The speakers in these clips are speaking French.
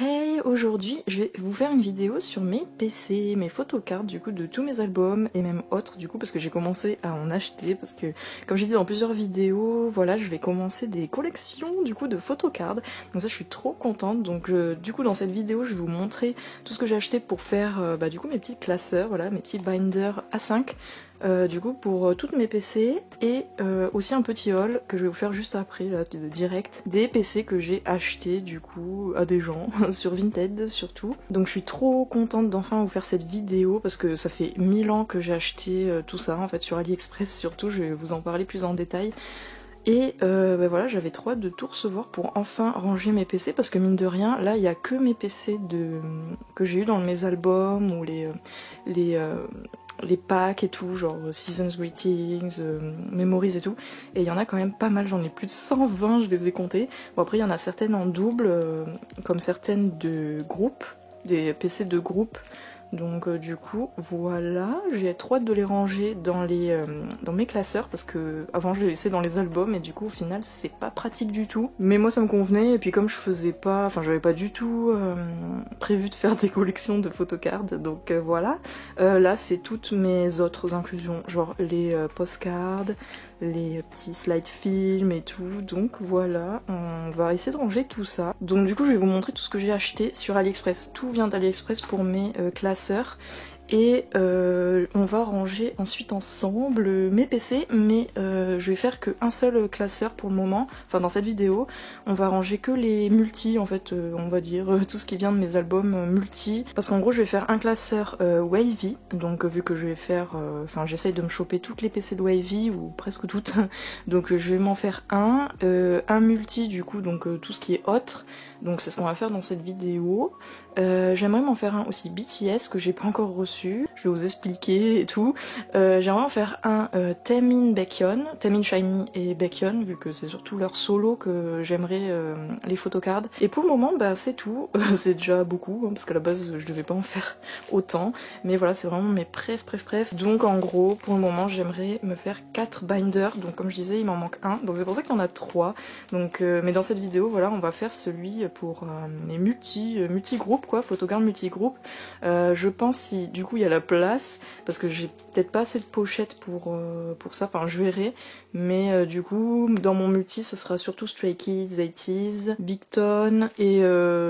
Hey, aujourd'hui je vais vous faire une vidéo sur mes PC, mes photocards du coup de tous mes albums et même autres du coup parce que j'ai commencé à en acheter parce que comme j'ai dit dans plusieurs vidéos, voilà je vais commencer des collections du coup de photocards, donc ça je suis trop contente. Donc du coup dans cette vidéo je vais vous montrer tout ce que j'ai acheté pour faire du coup mes petits classeurs, voilà mes petits binders A5 du coup pour toutes mes PC et aussi un petit haul que je vais vous faire juste après là, direct des PC que j'ai acheté du coup à des gens sur Vinted surtout. Donc je suis trop contente d'enfin vous faire cette vidéo parce que ça fait 1000 ans que j'ai acheté tout ça en fait sur AliExpress surtout, je vais vous en parler plus en détail. Et voilà, j'avais trop hâte de tout recevoir pour enfin ranger mes PC parce que mine de rien, là il y a que mes PC que j'ai eu dans mes albums ou les packs et tout, genre Seasons Greetings, Memories et tout. Et il y en a quand même pas mal, j'en ai plus de 120, je les ai comptés. Bon après il y en a certaines en double, comme certaines de groupe, des PC de groupe. Donc du coup voilà, j'ai trop hâte de les ranger dans mes classeurs parce que avant je les laissais dans les albums et du coup au final c'est pas pratique du tout. Mais moi ça me convenait et puis comme je faisais pas, enfin j'avais pas du tout prévu de faire des collections de photocards, donc voilà. Là c'est toutes mes autres inclusions, genre les postcards, les petits slide films et tout, donc voilà, on va essayer de ranger tout ça. Donc du coup je vais vous montrer tout ce que j'ai acheté sur AliExpress, tout vient d'AliExpress pour mes classeurs. Et on va ranger ensuite ensemble mes PC, mais je vais faire qu'un seul classeur pour le moment, enfin dans cette vidéo. On va ranger que les multi en fait, on va dire, tout ce qui vient de mes albums multi. Parce qu'en gros je vais faire un classeur Wavy, donc vu que je vais faire, enfin j'essaye de me choper toutes les PC de Wavy, ou presque toutes, donc je vais m'en faire un multi du coup, donc tout ce qui est autre. Donc c'est ce qu'on va faire dans cette vidéo. J'aimerais m'en faire un aussi BTS que j'ai pas encore reçu. Je vais vous expliquer et tout. J'aimerais en faire un Taemin Baekhyun, Taemin Shiny et Baekhyun, vu que c'est surtout leur solo que j'aimerais les photocards. Et pour le moment, bah c'est tout. C'est déjà beaucoup, hein, parce qu'à la base je devais pas en faire autant. Mais voilà, c'est vraiment mes préf. Donc en gros, pour le moment, j'aimerais me faire 4 binders. Donc comme je disais, il m'en manque un. Donc c'est pour ça qu'il y en a 3. Donc, mais dans cette vidéo, voilà, on va faire celui pour mes multi-groupes, quoi, photocards multi-groupes. Je pense si du coup il y a la place, parce que j'ai peut-être pas assez de pochettes pour ça, enfin je verrai, mais du coup dans mon multi ce sera surtout Stray Kids, 80s, Big Ton et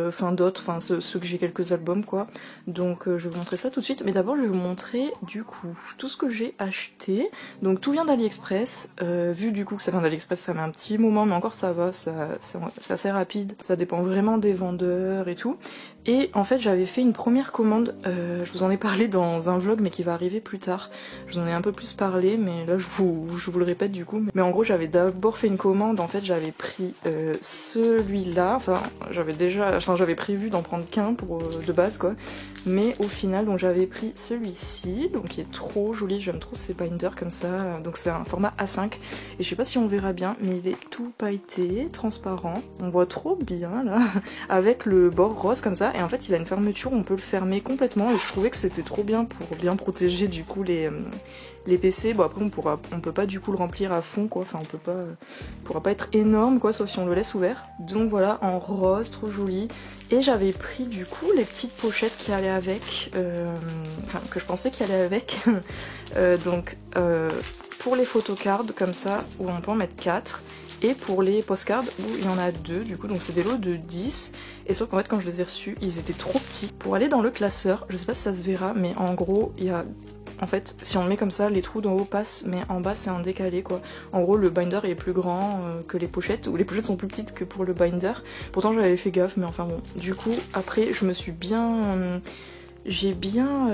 enfin d'autres, enfin ceux que j'ai quelques albums quoi. Donc je vais vous montrer ça tout de suite, mais d'abord je vais vous montrer du coup tout ce que j'ai acheté. Donc tout vient d'AliExpress, vu du coup que ça vient d'AliExpress ça met un petit moment, mais encore ça va, c'est assez rapide, ça dépend vraiment des vendeurs et tout. Et en fait j'avais fait une première commande, je vous en ai parlé dans un vlog mais qui va arriver plus tard. Je vous en ai un peu plus parlé mais là je vous le répète du coup. Mais en gros j'avais d'abord fait une commande, en fait j'avais pris celui-là, enfin j'avais prévu d'en prendre qu'un pour de base quoi. Mais au final donc j'avais pris celui-ci, donc qui est trop joli, j'aime trop ces binders comme ça. Donc c'est un format A5 et je sais pas si on verra bien mais il est tout pailleté, transparent. On voit trop bien là, avec le bord rose comme ça. Et en fait il a une fermeture, on peut le fermer complètement et je trouvais que c'était trop bien pour bien protéger du coup les PC. Bon après on peut pas du coup le remplir à fond quoi, enfin il pourra pas être énorme quoi, sauf si on le laisse ouvert. Donc voilà, en rose, trop joli. Et j'avais pris du coup les petites pochettes qui allaient avec, enfin que je pensais qu'il allait avec. Donc pour les photocards comme ça, où on peut en mettre 4. Et pour les postcards où il y en a 2 du coup, donc c'est des lots de 10. Et sauf qu'en fait quand je les ai reçus, ils étaient trop petits. Pour aller dans le classeur, je sais pas si ça se verra, mais en gros il y a... En fait, si on le met comme ça, les trous d'en haut passent, mais en bas c'est un décalé quoi. En gros le binder est plus grand que les pochettes, ou les pochettes sont plus petites que pour le binder. Pourtant j'avais fait gaffe, mais enfin bon. Du coup, après je me suis bien... J'ai bien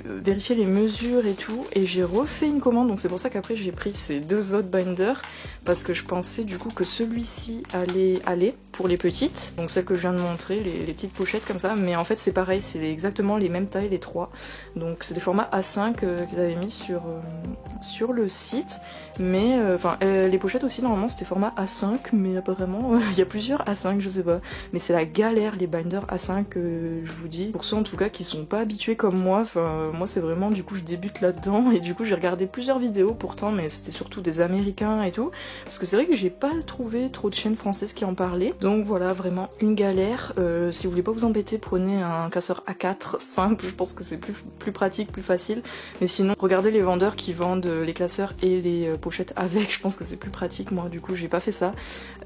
vérifié les mesures et tout, et j'ai refait une commande, donc c'est pour ça qu'après j'ai pris ces 2 autres binders, parce que je pensais du coup que celui-ci allait aller pour les petites, donc celles que je viens de montrer, les petites pochettes comme ça, mais en fait c'est pareil, c'est exactement les mêmes tailles les 3, donc c'est des formats A5 qu'ils avaient mis sur le site, mais enfin les pochettes aussi normalement c'était format A5, mais apparemment il y a plusieurs A5, je sais pas, mais c'est la galère les binders A5 je vous dis, pour ceux en tout cas qui sont sont pas habitués comme moi, enfin moi c'est vraiment du coup je débute là-dedans et du coup j'ai regardé plusieurs vidéos pourtant mais c'était surtout des américains et tout parce que c'est vrai que j'ai pas trouvé trop de chaînes françaises qui en parlaient donc voilà vraiment une galère. Si vous voulez pas vous embêter prenez un classeur A4 simple, je pense que c'est plus pratique, plus facile, mais sinon regardez les vendeurs qui vendent les classeurs et les pochettes avec, je pense que c'est plus pratique. Moi du coup j'ai pas fait ça,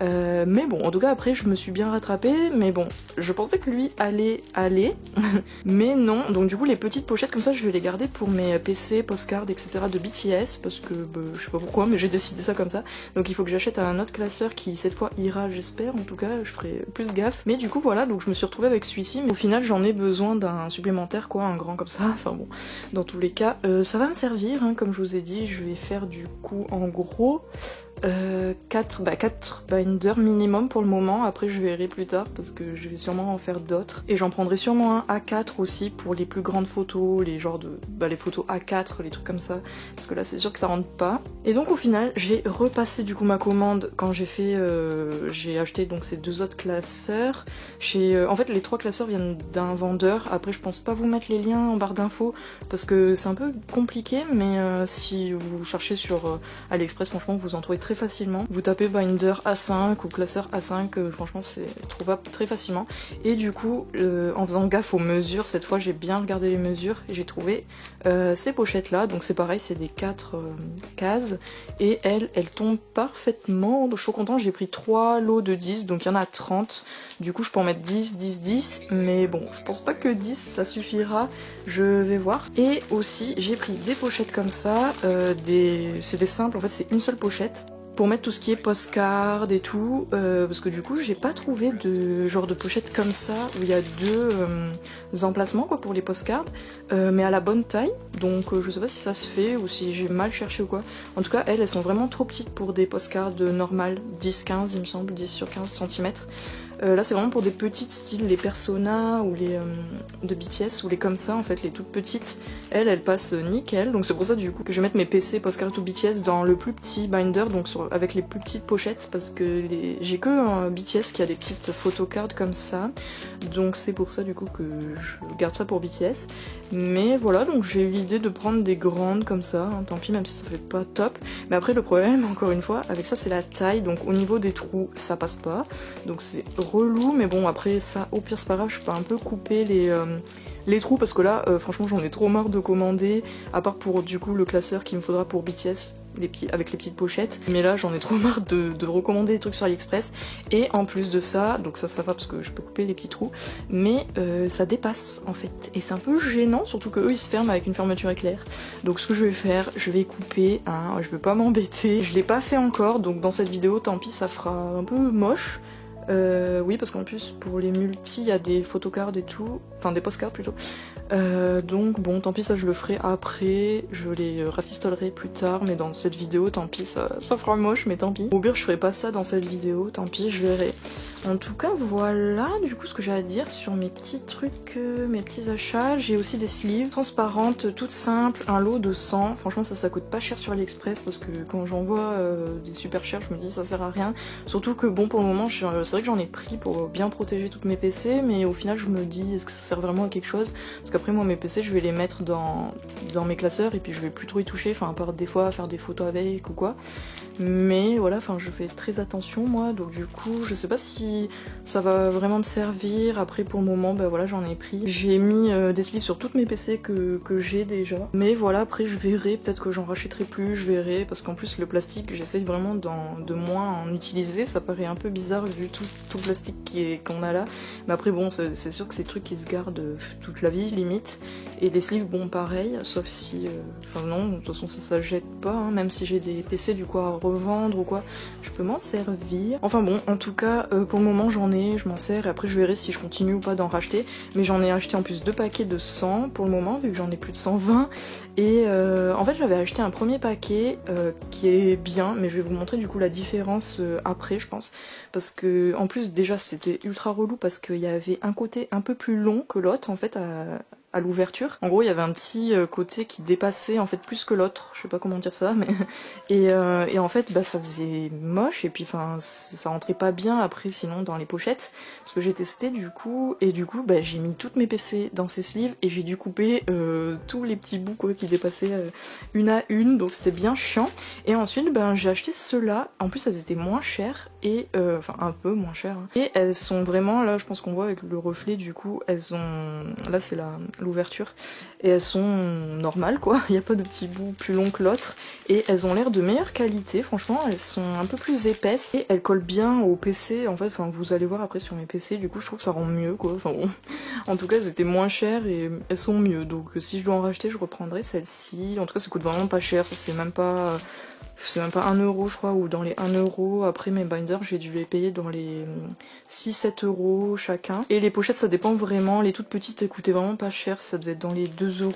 mais bon en tout cas après je me suis bien rattrapée, mais bon je pensais que lui allait aller mais non, donc du coup les petites pochettes comme ça je vais les garder pour mes PC, postcards etc de BTS parce que je sais pas pourquoi mais j'ai décidé ça comme ça, donc il faut que j'achète un autre classeur qui cette fois ira, j'espère, en tout cas je ferai plus gaffe, mais du coup voilà, donc je me suis retrouvée avec celui-ci, mais au final j'en ai besoin d'un supplémentaire quoi, un grand comme ça, enfin bon dans tous les cas ça va me servir hein, comme je vous ai dit. Je vais faire du coup en gros 4 binders minimum pour le moment, après je verrai plus tard parce que je vais sûrement en faire d'autres et j'en prendrai sûrement un A4 aussi pour les plus grandes photos, les genres de les photos A4, les trucs comme ça, parce que là c'est sûr que ça rentre pas. Et donc au final j'ai repassé du coup ma commande quand j'ai fait j'ai acheté donc ces deux autres classeurs chez en fait les trois classeurs viennent d'un vendeur, après je pense pas vous mettre les liens en barre d'infos parce que c'est un peu compliqué, mais si vous cherchez sur AliExpress franchement vous en trouvez très facilement. Vous tapez binder A5 ou classeur A5, franchement c'est trouvable très facilement. Et du coup, en faisant gaffe aux mesures, cette fois j'ai bien regardé les mesures et j'ai trouvé ces pochettes là. Donc c'est pareil, c'est des 4 cases et elles tombent parfaitement. Donc je suis contente, j'ai pris 3 lots de 10, donc il y en a 30. Du coup je peux en mettre 10, 10, 10, mais bon, je pense pas que 10 ça suffira, je vais voir. Et aussi j'ai pris des pochettes comme ça, c'est des simples, en fait c'est une seule pochette pour mettre tout ce qui est postcard et tout, parce que du coup j'ai pas trouvé de genre de pochette comme ça où il y a deux emplacements quoi pour les postcards, mais à la bonne taille, donc je sais pas si ça se fait ou si j'ai mal cherché ou quoi. En tout cas elles sont vraiment trop petites pour des postcards normales, 10-15 il me semble, 10 sur 15 cm. Là c'est vraiment pour des petites styles, les Persona ou les de BTS ou les comme ça en fait, les toutes petites, elles passent nickel, donc c'est pour ça du coup que je vais mettre mes PC Postcard ou BTS dans le plus petit binder, donc avec les plus petites pochettes, parce que j'ai que un BTS qui a des petites photocards comme ça, donc c'est pour ça du coup que je garde ça pour BTS. Mais voilà, donc j'ai eu l'idée de prendre des grandes comme ça, hein, tant pis même si ça fait pas top, mais après le problème encore une fois avec ça c'est la taille, donc au niveau des trous ça passe pas, donc c'est relou, mais bon après ça au pire c'est pas grave, je peux un peu couper les trous parce que là franchement j'en ai trop marre de commander, à part pour du coup le classeur qu'il me faudra pour BTS avec les petites pochettes, mais là j'en ai trop marre de recommander des trucs sur AliExpress. Et en plus de ça, donc ça va parce que je peux couper les petits trous, mais ça dépasse en fait et c'est un peu gênant, surtout que eux ils se ferment avec une fermeture éclair. Donc ce que je vais faire, je vais couper, hein, je vais pas m'embêter, je l'ai pas fait encore, donc dans cette vidéo tant pis ça fera un peu moche. Oui parce qu'en plus pour les multis il y a des photocards et tout, enfin des postcards plutôt, donc bon tant pis ça je le ferai après, je les rafistolerai plus tard, mais dans cette vidéo tant pis ça fera moche, mais tant pis. Au pire je ferai pas ça dans cette vidéo, tant pis je verrai. En tout cas voilà du coup ce que j'ai à dire sur mes petits trucs, mes petits achats. J'ai aussi des sleeves transparentes toutes simples, un lot de 100, franchement ça coûte pas cher sur AliExpress parce que quand j'en vois des super chers je me dis ça sert à rien, surtout que bon pour le moment c'est vrai que j'en ai pris pour bien protéger toutes mes PC, mais au final je me dis est-ce que ça sert vraiment à quelque chose, parce qu'après moi mes PC je vais les mettre dans mes classeurs et puis je vais plus trop y toucher, enfin à part des fois faire des photos avec ou quoi, mais voilà, enfin je fais très attention moi, donc du coup je sais pas si ça va vraiment me servir. Après pour le moment bah voilà j'en ai pris, j'ai mis des sleeves sur toutes mes PC que j'ai déjà, mais voilà après je verrai, peut-être que j'en rachèterai plus, je verrai, parce qu'en plus le plastique j'essaye vraiment de moins en utiliser, ça paraît un peu bizarre vu tout le plastique qu'on a là, mais après bon c'est sûr que c'est des trucs qui se gardent toute la vie limite, et les sleeves bon pareil, sauf si enfin non de toute façon ça jette pas, hein, même si j'ai des PC du coup à revendre ou quoi, je peux m'en servir. Enfin bon en tout cas pour le moment j'en ai, je m'en sers, et après je verrai si je continue ou pas d'en racheter, mais j'en ai acheté en plus 2 paquets de 100 pour le moment vu que j'en ai plus de 120, et en fait j'avais acheté un premier paquet qui est bien, mais je vais vous montrer du coup la différence après je pense, parce que en plus déjà c'était ultra relou parce qu'il y avait un côté un peu plus long que l'autre en fait à l'ouverture. En gros il y avait un petit côté qui dépassait en fait plus que l'autre, je sais pas comment dire ça, mais et en fait bah ça faisait moche et puis enfin ça rentrait pas bien après sinon dans les pochettes, parce que j'ai testé du coup et du coup bah j'ai mis toutes mes PC dans ces sleeves et j'ai dû couper tous les petits bouts quoi qui dépassaient une à une, donc c'était bien chiant. Et ensuite ben j'ai acheté ceux-là, en plus elles étaient moins chères et enfin un peu moins chères hein. Et elles sont vraiment là, je pense qu'on voit avec le reflet du coup, elles ont là c'est l'ouverture et elles sont normales quoi, il n'y a pas de petits bouts plus longs que l'autre et elles ont l'air de meilleure qualité, franchement elles sont un peu plus épaisses et elles collent bien au PC en fait, enfin vous allez voir après sur mes PC, du coup je trouve que ça rend mieux quoi, enfin bon en tout cas elles étaient moins chères et elles sont mieux, donc si je dois en racheter je reprendrai celle-ci, en tout cas ça coûte vraiment pas cher, ça c'est même pas 1 € je crois, ou dans les 1 €. Après mes binders j'ai dû les payer dans les 6-7 € chacun. Et les pochettes ça dépend vraiment, les toutes petites elles coûtaient vraiment pas cher, ça devait être dans les 2 €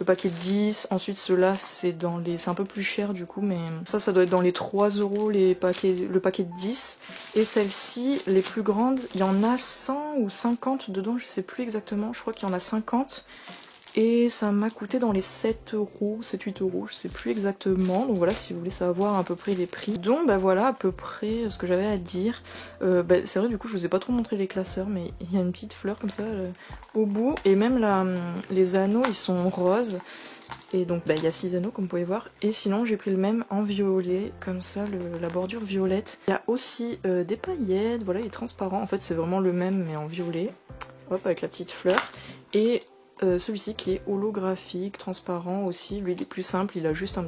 le paquet de 10. Ensuite ceux-là c'est un peu plus cher du coup, mais ça doit être dans les 3 € le paquet de 10. Et celles-ci, les plus grandes, il y en a 100 ou 50 dedans, je sais plus exactement, je crois qu'il y en a 50. Et ça m'a coûté dans les 7 €, 7-8 €, je sais plus exactement. Donc voilà, si vous voulez savoir à peu près les prix. Donc bah voilà à peu près ce que j'avais à dire. C'est vrai du coup je vous ai pas trop montré les classeurs, mais il y a une petite fleur comme ça au bout. Et même là, les anneaux ils sont roses. Et donc bah il y a 6 anneaux comme vous pouvez voir. Et sinon j'ai pris le même en violet, comme ça la bordure violette. Il y a aussi des paillettes, voilà il est transparent. En fait c'est vraiment le même mais en violet. Hop avec la petite fleur. Et celui-ci qui est holographique, transparent aussi, lui il est plus simple, il a juste une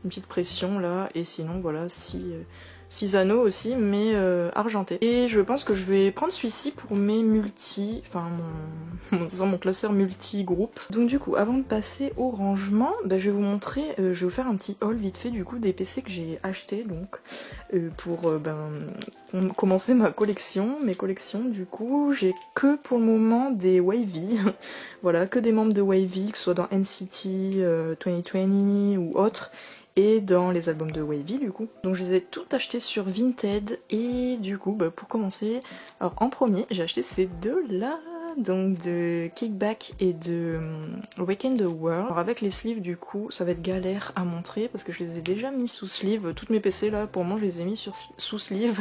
petite pression là, et sinon voilà, 6 anneaux aussi, mais argentés. Et je pense que je vais prendre celui-ci pour mes enfin mon classeur multi-groupe. Donc du coup, avant de passer au rangement, bah, je vais vous montrer, je vais vous faire un petit haul vite fait du coup des PC que j'ai achetés donc pour commencer mes collections du coup. J'ai que pour le moment des Wavy, voilà, que des membres de Wavy, que ce soit dans NCT 2020 ou autre, et dans les albums de Wavy du coup. Donc je les ai tout achetés sur Vinted et du coup bah, pour commencer, alors en premier j'ai acheté ces deux là, donc de Kickback et de Awaken the World. Alors avec les sleeves du coup ça va être galère à montrer parce que je les ai déjà mis sous sleeve, toutes mes PC là pour moi je les ai mis sous sleeve,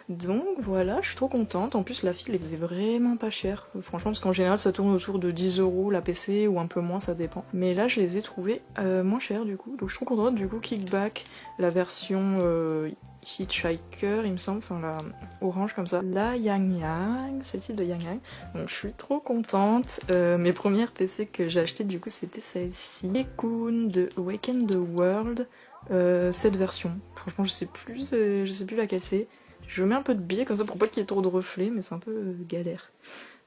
donc voilà je suis trop contente. En plus la fille les faisait vraiment pas cher franchement, parce qu'en général ça tourne autour de 10 € la PC ou un peu moins, ça dépend, mais là je les ai trouvés moins chers du coup, donc je suis trop contente. Du coup Kickback, la version Hitchhiker il me semble, enfin la orange comme ça, la Yang Yang, celle-ci de Yang Yang, donc je suis trop contente. Mes premières PC que j'ai achetées du coup c'était celle-ci, Cocoon de Awaken the World, cette version, franchement je sais plus laquelle c'est, je mets un peu de biais comme ça pour pas qu'il y ait trop de reflets, mais c'est un peu galère.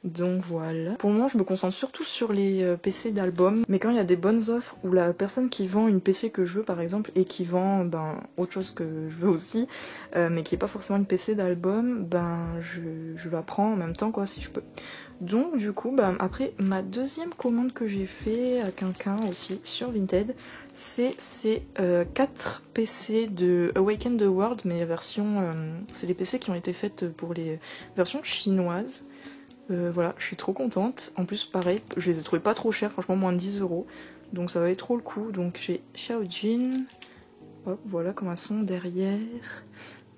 Donc voilà. Pour le moment, je me concentre surtout sur les PC d'album, mais quand il y a des bonnes offres ou la personne qui vend une PC que je veux par exemple et qui vend autre chose que je veux aussi, mais qui est pas forcément une PC d'album, je la prends en même temps quoi si je peux. Donc du coup, après ma deuxième commande que j'ai fait à quelqu'un aussi sur Vinted, c'est ces 4 PC de Awaken the World, mais la version, c'est les PC qui ont été faites pour les versions chinoises. Voilà, je suis trop contente. En plus, pareil, je les ai trouvés pas trop chers, franchement, moins de 10 €. Donc ça valait trop le coup. Donc j'ai Xiaojin. Hop, voilà comment elles sont derrière.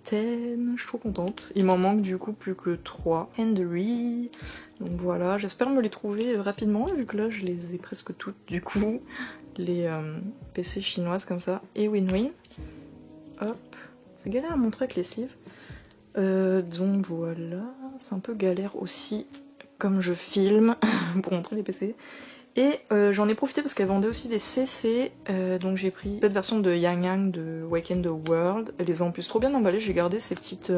Ten, je suis trop contente. Il m'en manque du coup plus que 3. Henry. Donc voilà, j'espère me les trouver rapidement, vu que là je les ai presque toutes du coup. Les PC chinoises comme ça. Et Win-Win. Hop. C'est galère à montrer avec les sleeves. Donc voilà, c'est un peu galère aussi comme je filme pour montrer les PC. Et j'en ai profité parce qu'elle vendait aussi des CC, donc j'ai pris cette version de Yang Yang de Awaken the World. Elle les a en plus trop bien emballées, j'ai gardé ces petites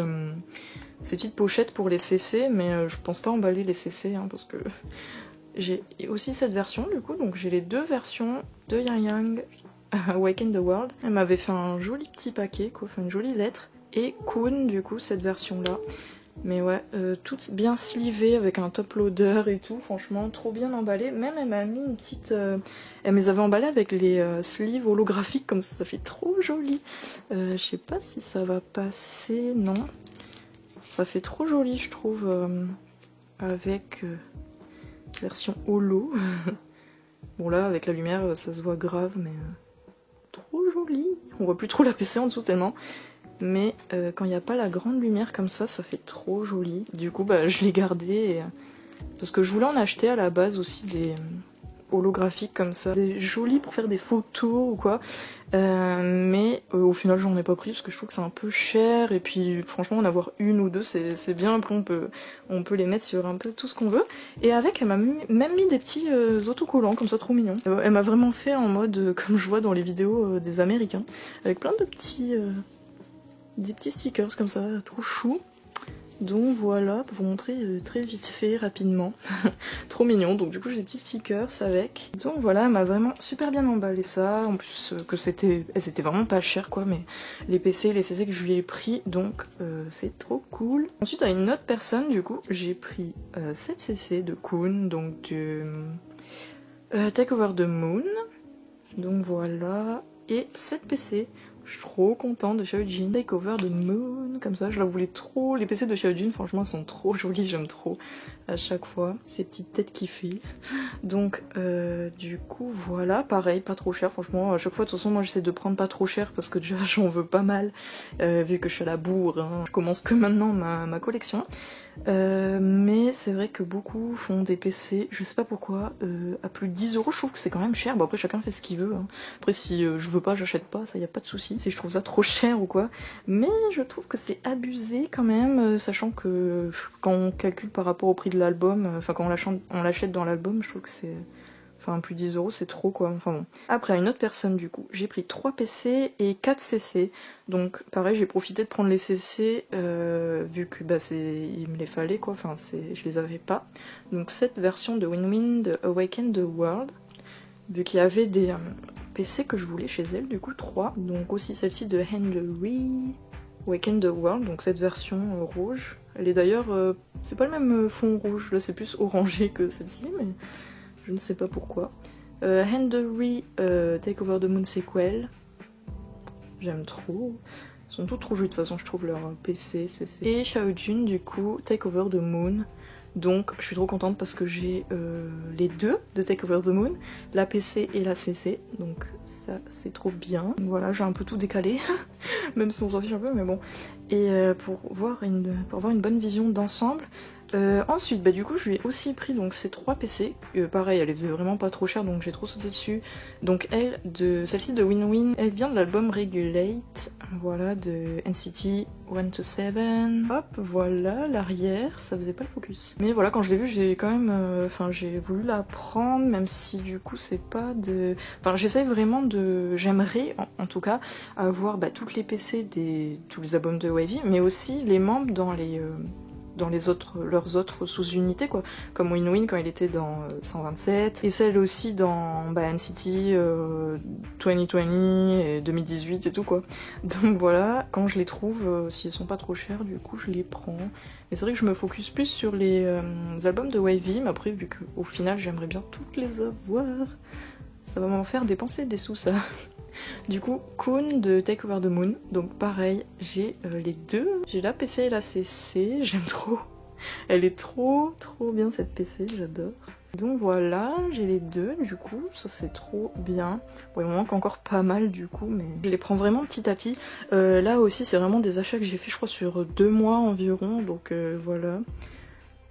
pochettes pour les CC, mais je pense pas emballer les CC hein, parce que j'ai aussi cette version du coup, donc j'ai les deux versions de Yang Yang Awaken the World. Elle m'avait fait un joli petit paquet, quoi, enfin une jolie lettre. Et Coon du coup cette version là, mais ouais toutes bien slivées avec un top loader et tout, franchement trop bien emballé. Même elle m'a mis une petite elle me les avait emballées avec les sleeves holographiques comme ça fait trop joli. Je sais pas si ça va passer, non ça fait trop joli je trouve avec version holo. Bon là avec la lumière ça se voit grave mais trop joli. On voit plus trop la PC en dessous tellement. Mais quand il n'y a pas la grande lumière comme ça fait trop joli. Du coup bah je l'ai gardé parce que je voulais en acheter à la base aussi des holographiques comme ça. Des jolis pour faire des photos ou quoi. Mais au final j'en ai pas pris parce que je trouve que c'est un peu cher et puis franchement en avoir une ou deux c'est bien, après on peut les mettre sur un peu tout ce qu'on veut. Et avec elle m'a même mis des petits autocollants comme ça trop mignons. Elle m'a vraiment fait en mode comme je vois dans les vidéos des Américains avec plein de petits des petits stickers comme ça trop chou. Donc voilà, pour vous montrer très vite fait, rapidement. Trop mignon, donc du coup j'ai des petits stickers avec. Donc voilà, elle m'a vraiment super bien emballé ça. En plus que c'était vraiment pas cher quoi, mais les PC, les CC que je lui ai pris, donc c'est trop cool. Ensuite à une autre personne, du coup, j'ai pris 7 CC de Kun, donc de Take Over the Moon. Donc voilà, et 7 PC. Je suis trop contente de Xiaojin. Take Over the Moon, comme ça, je la voulais trop. Les PC de Xiaojin, franchement, sont trop jolis, j'aime trop à chaque fois. Ces petites têtes qui fait. Donc, du coup, voilà, pareil, pas trop cher, franchement. À chaque fois, de toute façon, moi, j'essaie de prendre pas trop cher parce que déjà, j'en veux pas mal, vu que je suis à la bourre. Hein. Je commence que maintenant ma collection. Mais c'est vrai que beaucoup font des PC, je sais pas pourquoi, à plus de 10 €, je trouve que c'est quand même cher. Bon après chacun fait ce qu'il veut, hein. Après si je veux pas, j'achète pas, ça y a pas de souci. Si je trouve ça trop cher ou quoi. Mais je trouve que c'est abusé quand même, sachant que quand on calcule par rapport au prix de l'album, enfin quand on l'achète dans l'album, je trouve que c'est... Enfin, plus de 10 € c'est trop quoi, enfin bon. Après, à une autre personne du coup, j'ai pris 3 PC et 4 CC. Donc pareil, j'ai profité de prendre les CC, vu que bah, il me les fallait quoi, enfin je les avais pas. Donc cette version de Win-Win de Awaken the World, vu qu'il y avait des PC que je voulais chez elle, du coup 3. Donc aussi celle-ci de Henry, Awaken the World, donc cette version rouge. Elle est d'ailleurs, c'est pas le même fond rouge, là c'est plus orangé que celle-ci, mais... je ne sais pas pourquoi. Henry Take Over the Moon Sequel. J'aime trop. Ils sont tous trop jolis de toute façon, je trouve leur PC, CC. Et Xiaojin du coup, Take Over the Moon. Donc je suis trop contente parce que j'ai les deux de Take Over the Moon, la PC et la CC. Donc ça c'est trop bien. Voilà, j'ai un peu tout décalé, même si on s'en fiche un peu, mais bon. Et pour avoir une bonne vision d'ensemble. Ensuite, bah du coup, je lui ai aussi pris donc ces 3 PC. Pareil, elle les faisait vraiment pas trop cher, donc j'ai trop sauté dessus. Donc celle-ci de Win-Win, elle vient de l'album Regulate, voilà, de NCT 127. Hop, voilà, l'arrière, ça faisait pas le focus. Mais voilà, quand je l'ai vue, j'ai quand même, j'ai voulu la prendre, même si du coup c'est pas de... Enfin, j'essaie vraiment de... J'aimerais, en tout cas, avoir toutes les PC tous les albums de WayV, mais aussi les membres dans leurs autres sous-unités quoi, comme Win-Win quand il était dans 127, et celle aussi dans NCT 2020 et 2018 et tout quoi. Donc voilà, quand je les trouve, si elles sont pas trop chères, du coup je les prends. Mais c'est vrai que je me focus plus sur les albums de WayV, mais après vu qu'au final j'aimerais bien toutes les avoir, ça va m'en faire dépenser des sous ça. Du coup, Kun de Take Over the Moon, donc pareil, j'ai les deux, j'ai la PC et la CC, j'aime trop. Elle est trop bien cette PC, j'adore. Donc voilà, j'ai les deux du coup, ça c'est trop bien. Bon, il me manque encore pas mal du coup, mais je les prends vraiment petit à petit. Là aussi c'est vraiment des achats que j'ai fait je crois sur 2 mois environ, donc voilà.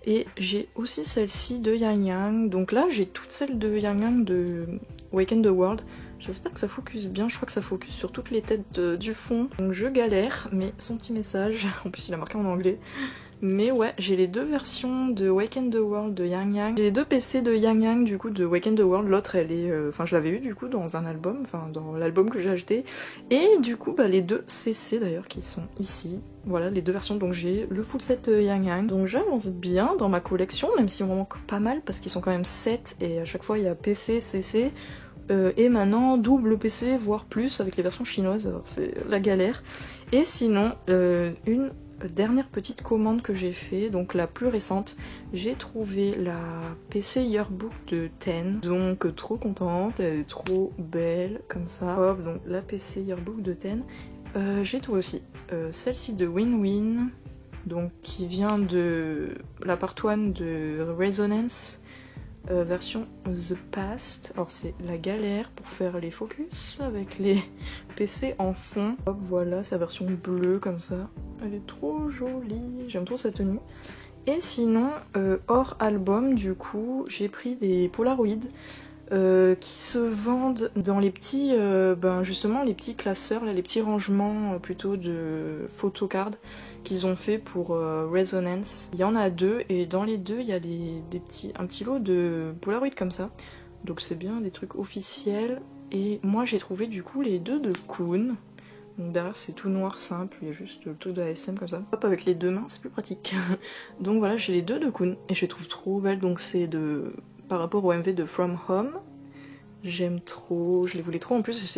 Et j'ai aussi celle-ci de Yang Yang, donc là j'ai toutes celles de Yang Yang de Awaken the World. J'espère que ça focus bien, je crois que ça focus sur toutes les têtes du fond. Donc je galère, mais son petit message, en plus il a marqué en anglais. Mais ouais, j'ai les deux versions de Awaken the World de Yang Yang. J'ai les deux PC de Yang Yang du coup de Awaken the World, l'autre elle est... je l'avais eu du coup dans un album, dans l'album que j'ai acheté. Et du coup les deux CC d'ailleurs qui sont ici. Voilà les deux versions, donc j'ai le full set Yang Yang. Donc j'avance bien dans ma collection, même si on manque pas mal parce qu'ils sont quand même 7 et à chaque fois il y a PC, CC. Et maintenant double PC voire plus avec les versions chinoises, c'est la galère. Et sinon une dernière petite commande que j'ai fait, donc la plus récente, j'ai trouvé la PC Yearbook de Ten, donc trop contente, elle est trop belle comme ça. Hop, donc la PC Yearbook de Ten. J'ai trouvé aussi celle-ci de Win-Win, donc qui vient de la part 1 de Resonance. version The Past. Alors c'est la galère pour faire les focus avec les PC en fond. Hop, voilà, sa version bleue comme ça. Elle est trop jolie, j'aime trop sa tenue. Et sinon, hors album, du coup, j'ai pris des Polaroids qui se vendent dans les petits, justement les petits classeurs, là, les petits rangements plutôt de photocards qu'ils ont fait pour Resonance. Il y en a deux et dans les deux il y a un petit lot de Polaroid comme ça. Donc c'est bien des trucs officiels. Et moi j'ai trouvé du coup les deux de Koon. Donc derrière c'est tout noir simple, il y a juste le truc de ASM comme ça. Hop, avec les deux mains c'est plus pratique. Donc voilà, j'ai les deux de Koon et je les trouve trop belles. Donc c'est de... par rapport au MV de From Home. J'aime trop, je les voulais trop en plus,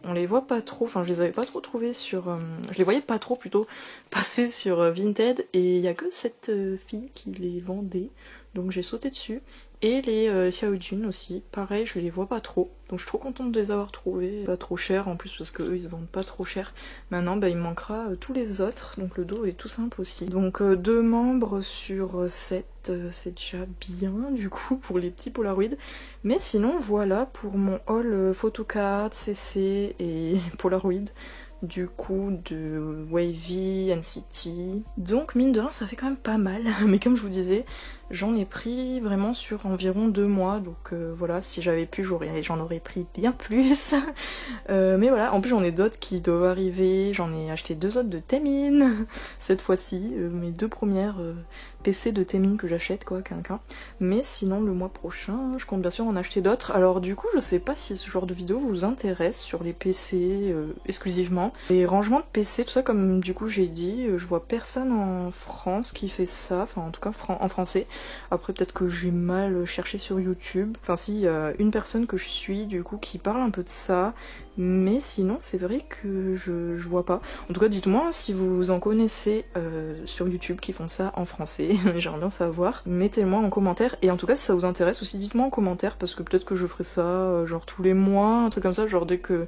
on les voit pas trop, enfin je les avais pas trop trouvés sur... je les voyais pas trop plutôt passer sur Vinted et il y a que cette fille qui les vendait, donc j'ai sauté dessus. Et les Xiaojun aussi, pareil je les vois pas trop, donc je suis trop contente de les avoir trouvés, pas trop cher en plus parce qu'eux ils se vendent pas trop cher. Maintenant il me manquera tous les autres, donc le dos est tout simple aussi. Donc 2 membres sur 7, c'est déjà bien du coup pour les petits Polaroids. Mais sinon voilà pour mon haul photocard, CC et Polaroid. Du coup de Wavy, NCT. Donc mine de rien ça fait quand même pas mal, mais comme je vous disais, j'en ai pris vraiment sur environ 2 mois, donc voilà, si j'avais pu j'en aurais pris bien plus. Mais voilà, en plus j'en ai d'autres qui doivent arriver, j'en ai acheté 2 autres de Taemin cette fois-ci, mes 2 premières PC de Taemin que j'achète quoi, quelqu'un. Mais sinon le mois prochain, je compte bien sûr en acheter d'autres. Alors du coup je sais pas si ce genre de vidéo vous intéresse sur les PC exclusivement. Les rangements de PC, tout ça comme du coup j'ai dit, je vois personne en France qui fait ça, enfin en tout cas en français. Après peut-être que j'ai mal cherché sur YouTube. Enfin si, il y a une personne que je suis du coup qui parle un peu de ça. Mais sinon c'est vrai que je vois pas. En tout cas dites-moi si vous en connaissez sur YouTube qui font ça en français. J'aimerais bien savoir. Mettez-le-moi en commentaire. Et en tout cas si ça vous intéresse aussi dites-moi en commentaire. Parce que peut-être que je ferai ça genre tous les mois. Un truc comme ça, genre dès que...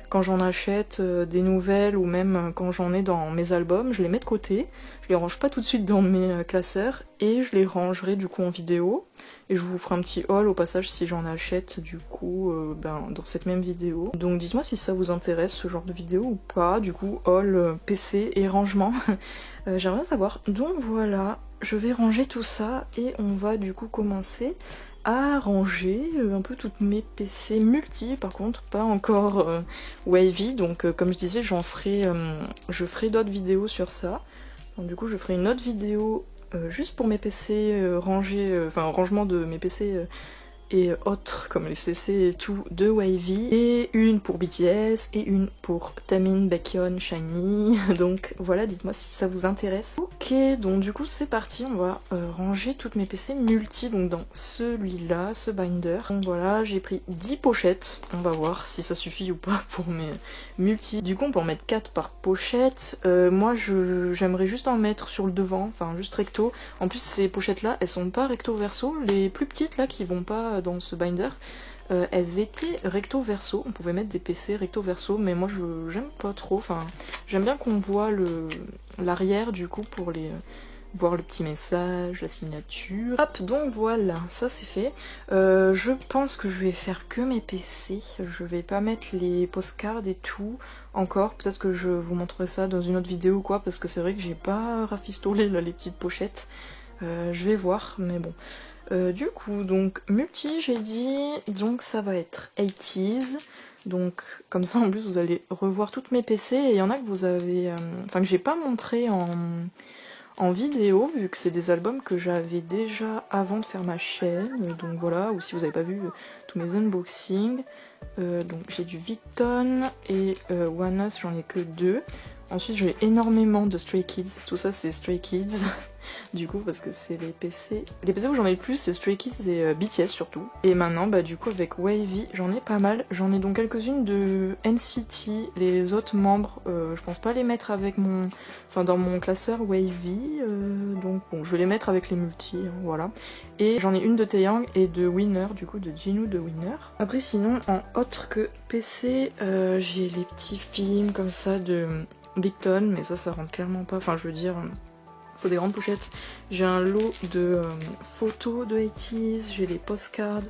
Quand j'en achète des nouvelles ou même quand j'en ai dans mes albums, je les mets de côté, je les range pas tout de suite dans mes classeurs et je les rangerai du coup en vidéo et je vous ferai un petit haul au passage si j'en achète du coup dans cette même vidéo. Donc dites-moi si ça vous intéresse ce genre de vidéo ou pas, du coup haul, PC et rangement, j'aimerais bien savoir. Donc voilà, je vais ranger tout ça et on va du coup commencer à ranger un peu toutes mes PC multi, par contre pas encore Wavy, donc comme je disais je ferai d'autres vidéos sur ça. Donc du coup je ferai une autre vidéo juste pour mes PC rangés, enfin rangement de mes PC et autres comme les CC et tout de Wavy, et une pour BTS et une pour Taemin, Baekhyun, SHINee. Donc voilà, dites-moi si ça vous intéresse. Ok, donc du coup c'est parti, on va ranger toutes mes PC multi, donc dans celui-là, ce binder. Donc voilà, j'ai pris 10 pochettes, on va voir si ça suffit ou pas pour mes multi. Du coup on peut en mettre 4 par pochette. Moi j'aimerais juste en mettre sur le devant, enfin juste recto. En plus ces pochettes là elles sont pas recto verso, les plus petites là qui vont pas dans ce binder, elles étaient recto verso, on pouvait mettre des PC recto verso, mais moi j'aime pas trop, enfin j'aime bien qu'on voit l'arrière du coup pour les voir le petit message, la signature. Hop, donc voilà, ça c'est fait. Je pense que je vais faire que mes PC, je vais pas mettre les postcards et tout encore, peut-être que je vous montrerai ça dans une autre vidéo ou quoi, parce que c'est vrai que j'ai pas rafistolé là les petites pochettes. Je vais voir, mais bon. Du coup, donc multi j'ai dit, donc ça va être 80s, donc comme ça en plus vous allez revoir toutes mes PC, et il y en a que vous avez, enfin que j'ai pas montré en vidéo, vu que c'est des albums que j'avais déjà avant de faire ma chaîne, donc voilà, ou si vous avez pas vu tous mes unboxings. Donc j'ai du Victon et One Us, j'en ai que 2. Ensuite j'ai énormément de Stray Kids, tout ça c'est Stray Kids. Du coup parce que c'est les PC où j'en ai le plus c'est Stray Kids et BTS surtout. Et maintenant bah du coup avec Wavy j'en ai pas mal, j'en ai donc quelques-unes de NCT, les autres membres je pense pas les mettre avec dans mon classeur Wavy, donc bon je vais les mettre avec les multi, hein, voilà. Et j'en ai une de Taeyang et de Winner, du coup de Jinu de Winner. Après sinon en autre que PC j'ai les petits films comme ça de Victon, mais ça rentre clairement pas, enfin je veux dire faut des grandes pochettes. J'ai un lot de photos de 80s, j'ai des postcards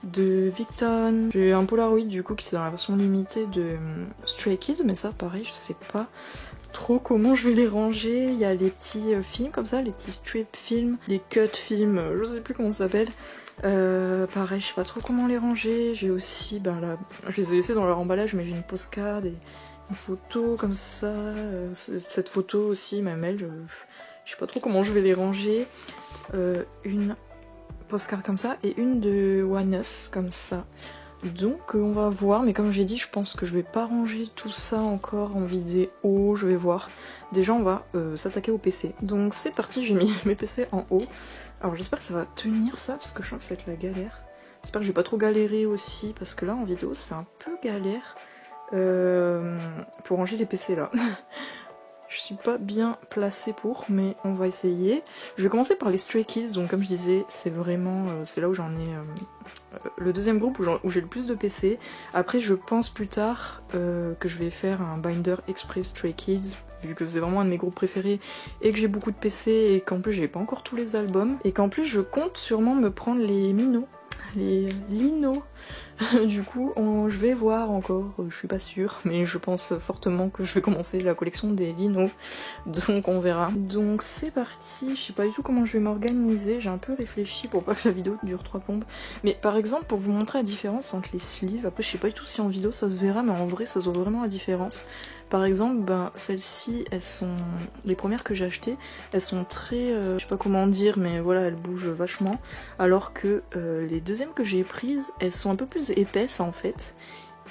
de Victon, j'ai un Polaroid du coup qui est dans la version limitée de Stray Kids, mais ça pareil je sais pas trop comment je vais les ranger. Il y a les petits films comme ça, les petits strip films, les cut films, je sais plus comment ça s'appelle. Pareil, je sais pas trop comment les ranger. J'ai aussi, ben là, je les ai laissés dans leur emballage, mais j'ai une postcard et une photo comme ça. Cette photo aussi, même elle, je sais pas trop comment je vais les ranger. Une postcard comme ça et une de One Us comme ça. Donc on va voir, mais comme j'ai dit, je pense que je vais pas ranger tout ça encore en vidéo, je vais voir. Déjà on va s'attaquer au PC. Donc c'est parti, j'ai mis mes PC en haut. Alors j'espère que ça va tenir ça, parce que je sens que ça va être la galère. J'espère que je vais pas trop galérer aussi, parce que là en vidéo c'est un peu galère pour ranger les PC là. Je suis pas bien placée pour, mais on va essayer. Je vais commencer par les Stray Kids, donc comme je disais, c'est vraiment, c'est là où j'en ai le deuxième groupe où j'ai le plus de PC. Après je pense plus tard que je vais faire un binder exprès Stray Kids, vu que c'est vraiment un de mes groupes préférés et que j'ai beaucoup de PC et qu'en plus j'ai pas encore tous les albums. Et qu'en plus je compte sûrement me prendre les Mino, les Lino. Du coup, je vais voir encore, je suis pas sûre, mais je pense fortement que je vais commencer la collection des Lino, donc on verra. Donc c'est parti, je sais pas du tout comment je vais m'organiser, j'ai un peu réfléchi pour pas que la vidéo dure 3 plombes. Mais par exemple, pour vous montrer la différence entre les sleeves, après je sais pas du tout si en vidéo ça se verra, mais en vrai ça se voit vraiment la différence. Par exemple, ben, celles-ci, elles sont les premières que j'ai achetées, elles sont très, je sais pas comment dire, mais voilà, elles bougent vachement. Alors que les deuxièmes que j'ai prises, elles sont un peu plus épaisses en fait.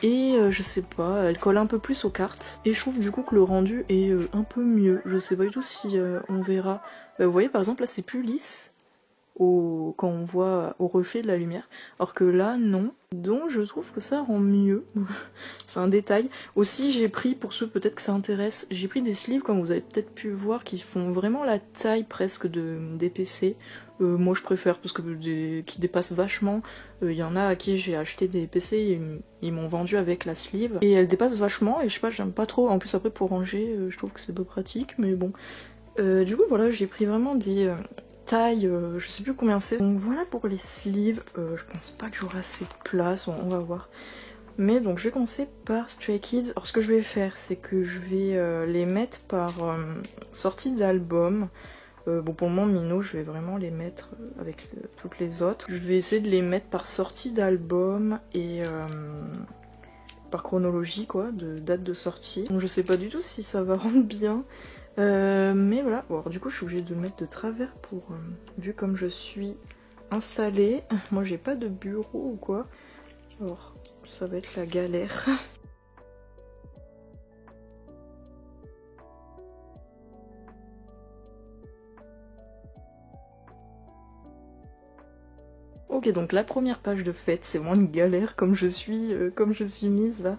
Et je sais pas, elles collent un peu plus aux cartes. Et je trouve du coup que le rendu est un peu mieux. Je sais pas du tout si on verra. Vous voyez par exemple là c'est plus lisse. Quand on voit au reflet de la lumière, alors que là non, donc je trouve que ça rend mieux. C'est un détail. Aussi j'ai pris, pour ceux peut-être que ça intéresse, j'ai pris des sleeves comme vous avez peut-être pu voir qui font vraiment la taille presque des PC. Moi je préfère parce que qui dépassent vachement. Il y en a à qui j'ai acheté des PC et ils m'ont vendu avec la sleeve et elles dépassent vachement et je sais pas, j'aime pas trop. En plus après pour ranger je trouve que c'est peu pratique, mais bon. Du coup voilà, j'ai pris vraiment des taille, je sais plus combien c'est. Donc voilà pour les sleeves, je pense pas que j'aurai assez de place, on va voir. Mais donc je vais commencer par Stray Kids. Alors ce que je vais faire, c'est que je vais les mettre par sortie d'album. Bon pour le moment Mino, je vais vraiment les mettre avec toutes les autres. Je vais essayer de les mettre par sortie d'album et par chronologie quoi, de date de sortie. Donc je sais pas du tout si ça va rendre bien. Mais voilà, bon, alors, du coup je suis obligée de le mettre de travers pour vu comme je suis installée. Moi j'ai pas de bureau ou quoi, alors ça va être la galère. Ok, donc la première page de fête, c'est vraiment une galère comme je suis mise là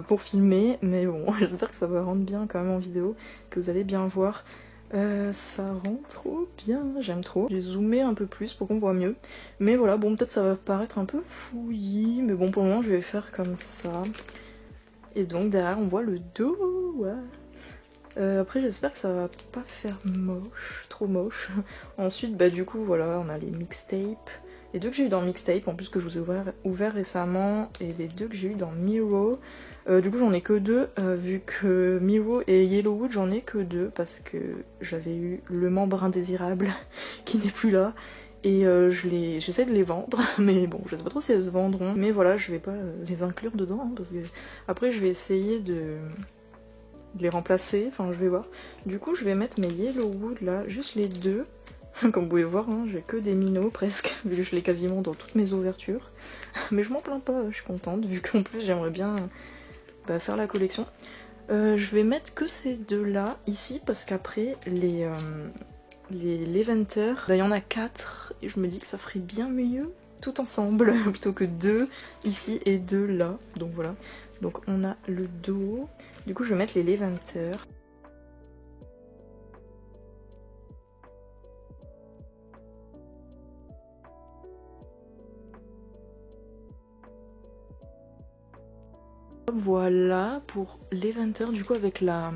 pour filmer, mais bon, j'espère que ça va rendre bien quand même en vidéo, que vous allez bien voir. Ça rend trop bien, j'aime trop. J'ai zoomé un peu plus pour qu'on voit mieux, mais voilà, bon peut-être ça va paraître un peu fouillis, mais bon pour le moment je vais faire comme ça. Et donc derrière on voit le dos, ouais. Après j'espère que ça va pas faire moche, trop moche. Ensuite bah du coup voilà, on a les mixtapes. Les deux que j'ai eu dans Mixtape, en plus que je vous ai ouvert récemment, et les deux que j'ai eu dans Miro. Du coup j'en ai que deux, vu que Miro et Yellowwood j'en ai que deux, parce que j'avais eu le membre indésirable qui n'est plus là. Et j'essaie de les vendre, mais bon je sais pas trop si elles se vendront. Mais voilà, je vais pas les inclure dedans, hein, parce que après je vais essayer de les remplacer, enfin je vais voir. Du coup je vais mettre mes Yellowwood là, juste les deux. Comme vous pouvez voir, hein, j'ai que des Mino presque, vu que je l'ai quasiment dans toutes mes ouvertures. Mais je m'en plains pas, je suis contente, vu qu'en plus j'aimerais bien faire la collection. Je vais mettre que ces deux-là ici, parce qu'après, les Leventer, il y en a 4, et je me dis que ça ferait bien mieux tout ensemble, plutôt que 2 ici et 2 là. Donc voilà, donc on a le dos. Du coup je vais mettre les Leventer. Voilà pour l'Eventer du coup avec la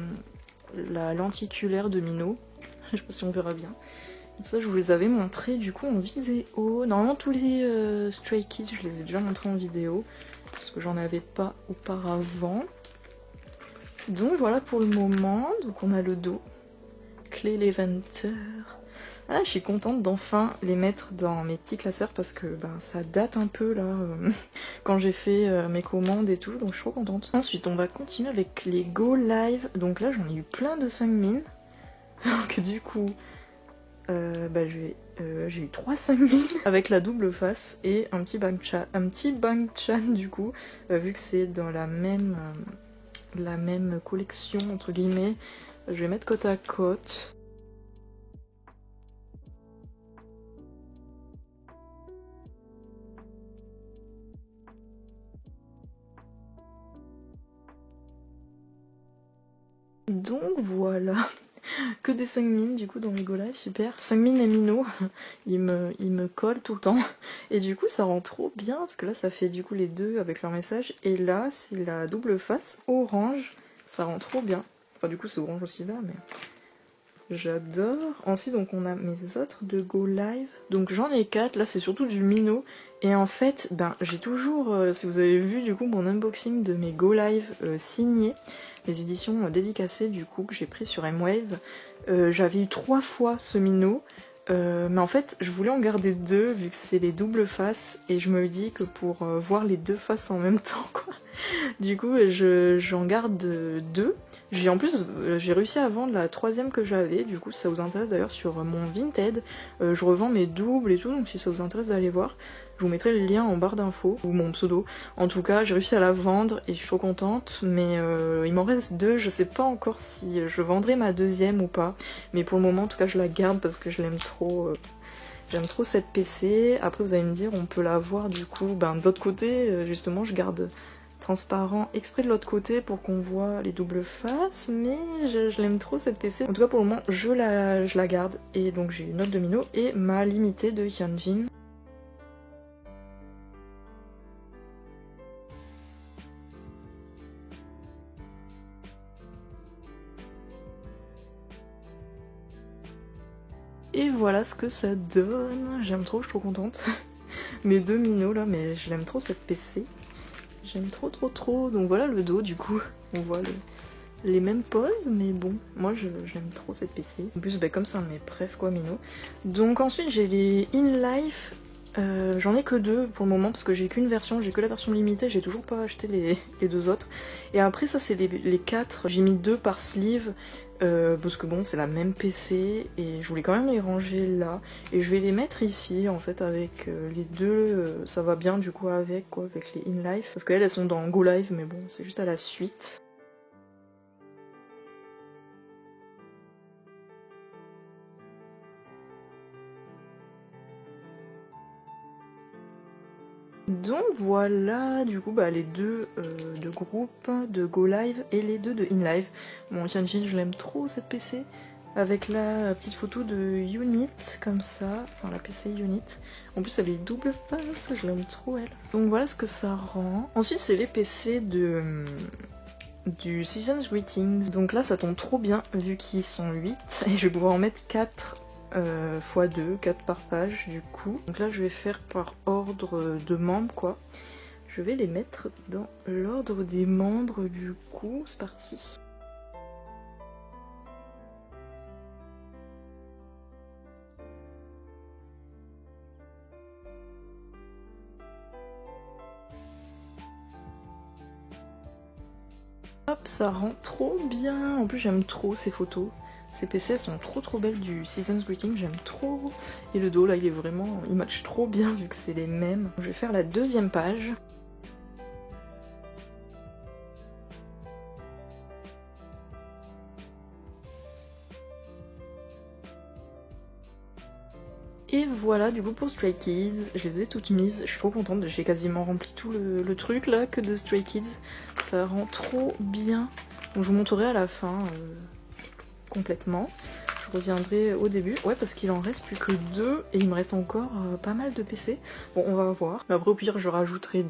lenticulaire de Mino. Je sais pas si on verra bien. Ça, je vous les avais montrés du coup en vidéo. Normalement, tous les Stray Kids, je les ai déjà montrés en vidéo. Parce que j'en avais pas auparavant. Donc voilà pour le moment. Donc on a le dos. Clé Levanter. Ah, je suis contente d'enfin les mettre dans mes petits classeurs parce que ben, ça date un peu là quand j'ai fait mes commandes et tout, donc je suis trop contente. Ensuite on va continuer avec les Go Live. Donc là j'en ai eu plein de Seungmin. Donc du coup bah, j'ai eu 3 Seungmin avec la double face et un petit Bangchan du coup, vu que c'est dans la même collection entre guillemets. Je vais mettre côte à côte. Donc voilà, que des Seungmin du coup dans mes go live, super. Seungmin et Mino, ils me collent tout le temps. Et du coup ça rend trop bien parce que là ça fait du coup les deux avec leur message. Et là c'est la double face orange, ça rend trop bien. Enfin du coup c'est orange aussi là mais j'adore. Ensuite donc on a mes autres de go live. Donc j'en ai 4, là c'est surtout du Mino. Et en fait ben j'ai toujours, si vous avez vu du coup mon unboxing de mes go live signés, les éditions dédicacées du coup que j'ai pris sur M-Wave, j'avais eu 3 fois ce Mino, mais en fait je voulais en garder 2 vu que c'est les doubles faces et je me dis que pour voir les 2 faces en même temps quoi, du coup j'en garde 2. En plus j'ai réussi à vendre la 3ème que j'avais, du coup si ça vous intéresse d'ailleurs sur mon Vinted, je revends mes doubles et tout, donc si ça vous intéresse d'aller voir, je vous mettrai le lien en barre d'infos, ou mon pseudo. En tout cas, j'ai réussi à la vendre et je suis trop contente, mais il m'en reste 2, je sais pas encore si je vendrai ma 2ème ou pas, mais pour le moment, en tout cas, je la garde parce que je l'aime trop. J'aime trop cette PC. Après, vous allez me dire, on peut la voir du coup, ben, de l'autre côté, justement, je garde transparent exprès de l'autre côté pour qu'on voit les doubles faces, mais je l'aime trop cette PC. En tout cas, pour le moment, je la garde, et donc j'ai une autre de Mino et ma limitée de Hyunjin. Et voilà ce que ça donne. J'aime trop, je suis trop contente. Mes 2 Mino là, mais je l'aime trop cette PC. J'aime trop trop trop. Donc voilà le dos du coup. On voit les mêmes poses, mais bon, moi j'aime trop cette PC. En plus, bah, comme c'est un de mes préf quoi, Mino. Donc ensuite j'ai les In Life. J'en ai que 2 pour le moment parce que j'ai qu'une version, j'ai que la version limitée, j'ai toujours pas acheté les 2 autres. Et après ça c'est les 4, j'ai mis 2 par sleeve parce que bon c'est la même PC et je voulais quand même les ranger là. Et je vais les mettre ici en fait avec les 2, ça va bien du coup avec quoi, avec les In Life. Sauf qu'elles sont dans Go Live mais bon c'est juste à la suite. Donc voilà, du coup bah les 2 de groupe, de Go Live et les 2 de In Live. Bon Hyunjin je l'aime trop cette PC, avec la petite photo de Unit comme ça, enfin la PC Unit. En plus elle est double face, je l'aime trop elle. Donc voilà ce que ça rend. Ensuite c'est les PC du Season's Greetings. Donc là ça tombe trop bien vu qu'ils sont 8 et je vais pouvoir en mettre 4 x 2, 4 par page du coup. Donc là je vais faire par ordre de membres quoi. Je vais les mettre dans l'ordre des membres du coup, c'est parti. Hop, ça rend trop bien. En plus j'aime trop ces photos. Ces PC elles sont trop belles du Season's Greeting, j'aime trop. Et le dos là il est vraiment, il match trop bien vu que c'est les mêmes. Je vais faire la 2ème page. Et voilà du coup pour Stray Kids, je les ai toutes mises, je suis trop contente, j'ai quasiment rempli tout le truc là que de Stray Kids. Ça rend trop bien. Donc je vous montrerai à la fin complètement. Je reviendrai au début. Ouais parce qu'il en reste plus que 2 et il me reste encore pas mal de PC. Bon on va voir. Mais après au pire je rajouterai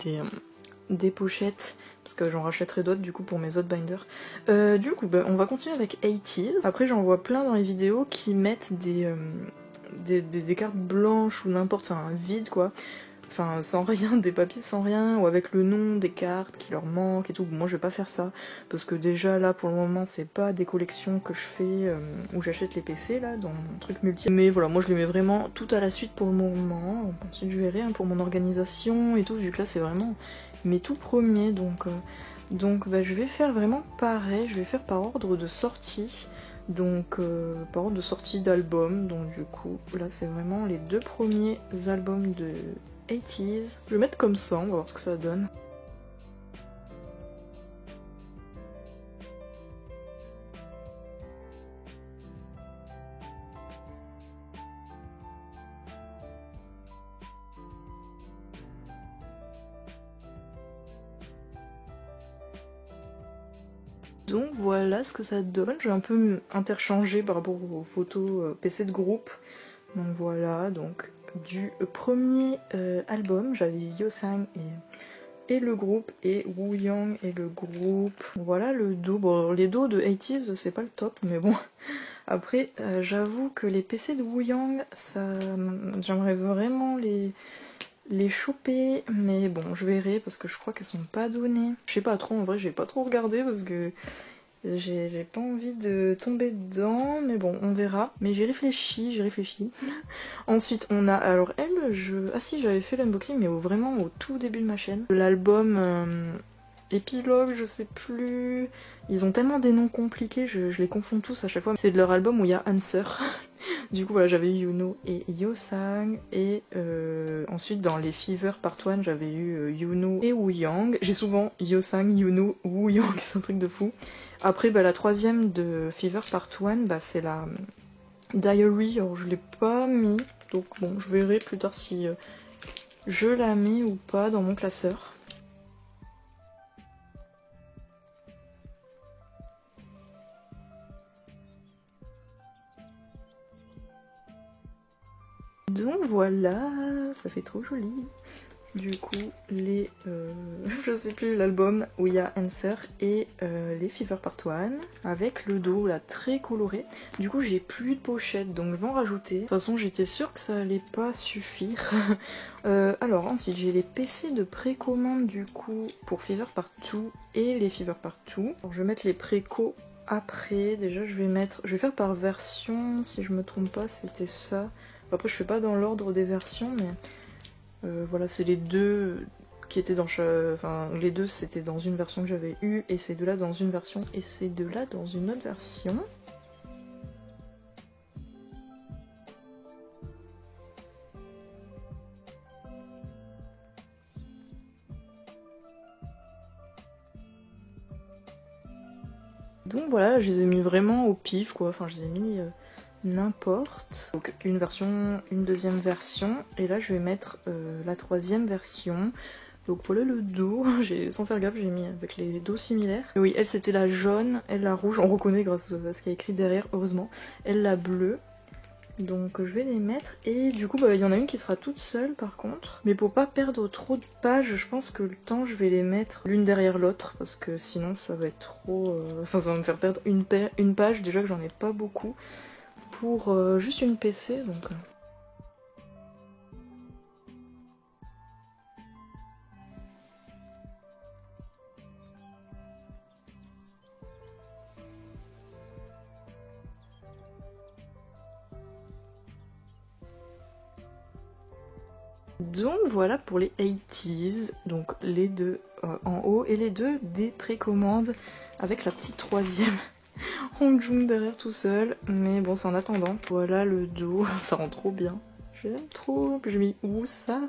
des pochettes, parce que j'en rachèterai d'autres du coup pour mes autres binders. Du coup bah, on va continuer avec 80s. Après j'en vois plein dans les vidéos qui mettent des cartes blanches ou n'importe, enfin vide quoi. Enfin sans rien, des papiers sans rien, ou avec le nom des cartes qui leur manquent et tout. Moi je vais pas faire ça, parce que déjà là pour le moment c'est pas des collections que je fais où j'achète les PC là, dans mon truc multi. Mais voilà, moi je les mets vraiment tout à la suite pour le moment. Ensuite je verrai pour mon organisation et tout, vu que là c'est vraiment mes tout premiers. Donc bah, je vais faire vraiment pareil, je vais faire par ordre de sortie. Donc par ordre de sortie d'album. Donc du coup là c'est vraiment les 2 premiers albums de 80s. Je vais mettre comme ça, on va voir ce que ça donne. Donc voilà ce que ça donne. J'ai un peu interchangé par rapport aux photos PC de groupe. Donc voilà, donc du premier album, j'avais Yeosang et le groupe, et Wooyoung et le groupe. Voilà le dos. Bon, les dos de 80s, c'est pas le top, mais bon. Après, j'avoue que les PC de Wooyoung, j'aimerais vraiment les choper, mais bon, je verrai parce que je crois qu'elles sont pas données. Je sais pas trop, en vrai, j'ai pas trop regardé parce que j'ai pas envie de tomber dedans, mais bon, on verra. Mais j'ai réfléchi, j'ai réfléchi. Ensuite, on a, alors elle, ah si, j'avais fait l'unboxing, mais vraiment au tout début de ma chaîne. L'album épilogue, je sais plus. Ils ont tellement des noms compliqués, je les confonds tous à chaque fois. C'est de leur album où il y a Answer. Du coup voilà, j'avais eu Yuno et Yeosang, et ensuite dans les Fever Part 1 j'avais eu Yuno et Wooyoung. J'ai souvent Yeosang, Yuno, Wooyoung, c'est un truc de fou. Après bah, la troisième de Fever Part 1, bah, c'est la Diary, alors je l'ai pas mis, donc bon je verrai plus tard si je la mets ou pas dans mon classeur. Donc voilà, ça fait trop joli. Du coup, les... je sais plus, l'album où il y a Answer et les Fever Part 1 avec le dos là très coloré. Du coup, j'ai plus de pochette donc je vais en rajouter. De toute façon, j'étais sûre que ça allait pas suffire. Alors ensuite, j'ai les PC de précommande du coup pour Fever Part 2 et les Fever Part 2. Alors, je vais mettre les préco après. Déjà, je vais faire par version, si je me trompe pas, c'était ça. Après, je fais pas dans l'ordre des versions, mais voilà, c'est les deux qui étaient dans enfin, les deux c'était dans une version que j'avais eue, et ces deux-là dans une version, et ces deux-là dans une autre version. Donc voilà, je les ai mis vraiment au pif quoi, enfin je les ai mis n'importe. Donc une version, une deuxième version, et là je vais mettre la troisième version. Donc voilà le dos, sans faire gaffe j'ai mis avec les dos similaires. Et oui, elle c'était la jaune, elle la rouge, on reconnaît grâce à ce qu'il y a écrit derrière, heureusement. Elle la bleue. Donc je vais les mettre, et du coup bah, il y en a une qui sera toute seule par contre. Mais pour pas perdre trop de pages, je pense que le temps je vais les mettre l'une derrière l'autre, parce que sinon ça va être trop... Enfin ça va me faire perdre une page, déjà que j'en ai pas beaucoup, pour juste une PC donc... Donc voilà pour les 80s, donc les deux en haut et les deux des précommandes avec la petite troisième Hongjoong derrière tout seul, mais bon c'est en attendant. Voilà le dos, ça rend trop bien, j'aime trop, puis j'ai mis Woosan.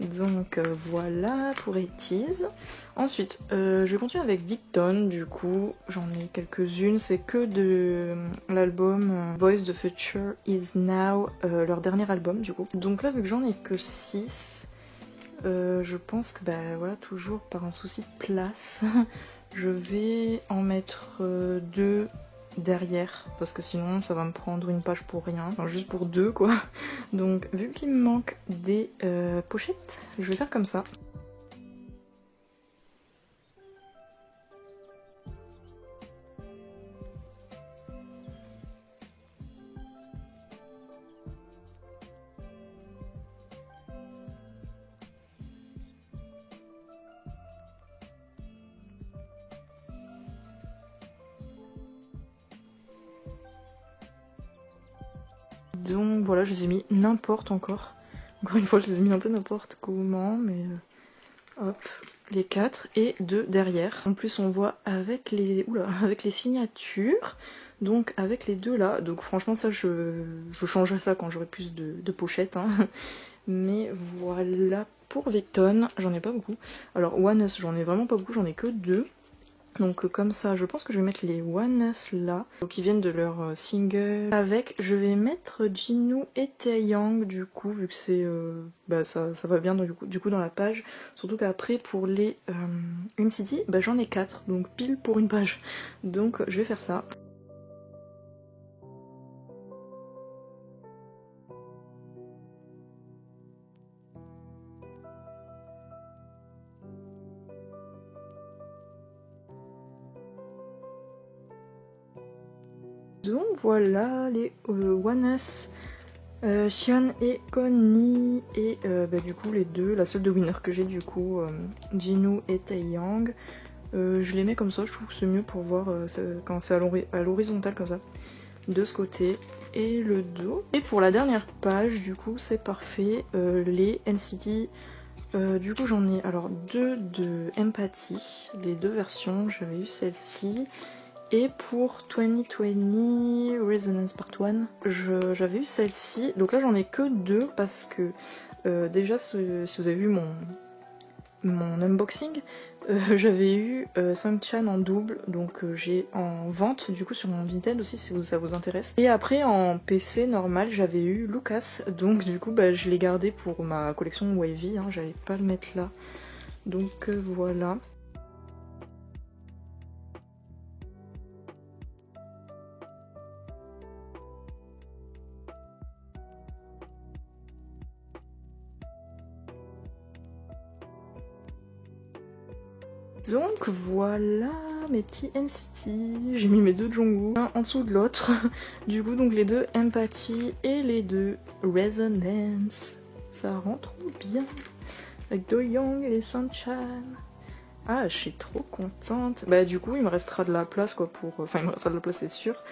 Donc voilà pour 80s. Ensuite je vais continuer avec Victon, du coup j'en ai quelques-unes, c'est que de l'album Voice the Future Is Now, leur dernier album du coup. Donc là vu que j'en ai que 6, je pense que bah voilà, toujours par un souci de place, je vais en mettre 2 derrière, parce que sinon ça va me prendre une page pour rien, enfin juste pour 2 quoi. Donc vu qu'il me manque des pochettes, je vais faire comme ça. Donc voilà, je les ai mis n'importe encore. Encore une fois, je les ai mis un peu n'importe comment, mais hop, les 4 et 2 derrière. En plus, on voit avec les, avec les signatures, donc avec les deux là. Donc franchement, ça, je changerai ça quand j'aurai plus de pochettes. Hein. Mais voilà, pour Victon, j'en ai pas beaucoup. Alors, One Us, j'en ai vraiment pas beaucoup, j'en ai que 2. Donc comme ça, je pense que je vais mettre les One Us là, qui viennent de leur single. Avec, je vais mettre Jinu et Taeyang du coup, vu que c'est, ça va bien du coup dans la page. Surtout qu'après pour les NCT, j'en ai 4, donc pile pour une page. Donc je vais faire ça. Donc voilà les One Us, Xian et Connie, et du coup les deux, la seule de winner que j'ai du coup, Jinu et Taeyang. Je les mets comme ça, je trouve que c'est mieux pour voir quand c'est à l'horizontale comme ça, de ce côté, et le dos. Et pour la dernière page, du coup c'est parfait, les NCT, du coup j'en ai alors 2 de Empathy, les deux versions, j'avais eu celle-ci. Et pour 2020 Resonance Part 1, j'avais eu celle-ci. Donc là j'en ai que 2 parce que déjà si vous avez vu mon unboxing, j'avais eu Sungchan en double, donc j'ai en vente du coup sur mon Vinted aussi si ça vous intéresse. Et après en PC normal j'avais eu Lucas, donc du coup je l'ai gardé pour ma collection Wavy, hein, j'allais pas le mettre là. Donc voilà. Donc voilà mes petits NCT, j'ai mis mes deux Jungkook, un en dessous de l'autre, du coup donc les deux Empathy et les deux Resonance, ça rend trop bien, avec Do-young et Sungchan. Ah, je suis trop contente. Du coup il me restera de la place quoi pour, enfin il me restera de la place c'est sûr,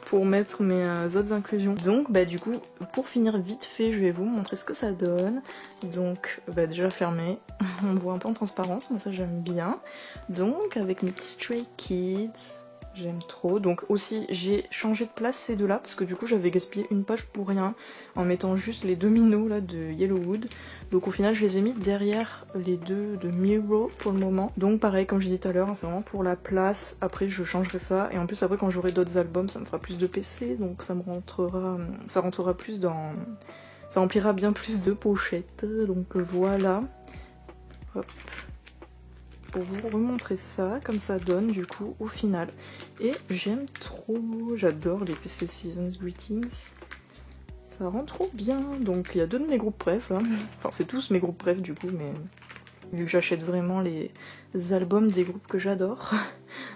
pour mettre mes autres inclusions. Donc du coup pour finir vite fait je vais vous montrer ce que ça donne. Donc déjà fermé, on voit un peu en transparence, mais ça j'aime bien. Donc avec mes petits Stray Kids, j'aime trop. Donc aussi j'ai changé de place ces deux là parce que du coup j'avais gaspillé une page pour rien en mettant juste les deux minots là de Yellowwood. Donc au final je les ai mis derrière les deux de Miro pour le moment. Donc pareil comme je disais tout à l'heure, hein, c'est vraiment pour la place. Après je changerai ça et en plus après quand j'aurai d'autres albums ça me fera plus de PC, donc ça rentrera plus dans... Ça remplira bien plus de pochettes. Donc voilà. Hop. Pour vous remontrer ça, comme ça donne du coup au final. Et j'aime trop, j'adore les PC Seasons Greetings. Ça rend trop bien. Donc il y a 2 de mes groupes préf là. Enfin c'est tous mes groupes préf du coup, mais vu que j'achète vraiment les albums des groupes que j'adore.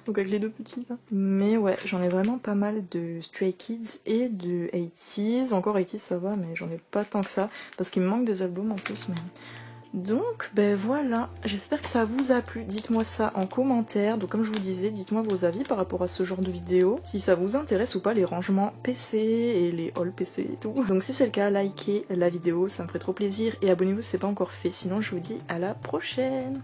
Donc avec les 2 petits là. Mais ouais, j'en ai vraiment pas mal de Stray Kids et de 80s. Encore 80s ça va, mais j'en ai pas tant que ça. Parce qu'il me manque des albums en plus, mais... Donc voilà, j'espère que ça vous a plu, dites-moi ça en commentaire. Donc comme je vous disais, dites-moi vos avis par rapport à ce genre de vidéo, si ça vous intéresse ou pas les rangements PC et les haul PC et tout. Donc si c'est le cas, likez la vidéo, ça me ferait trop plaisir et abonnez-vous si c'est pas encore fait, sinon je vous dis à la prochaine.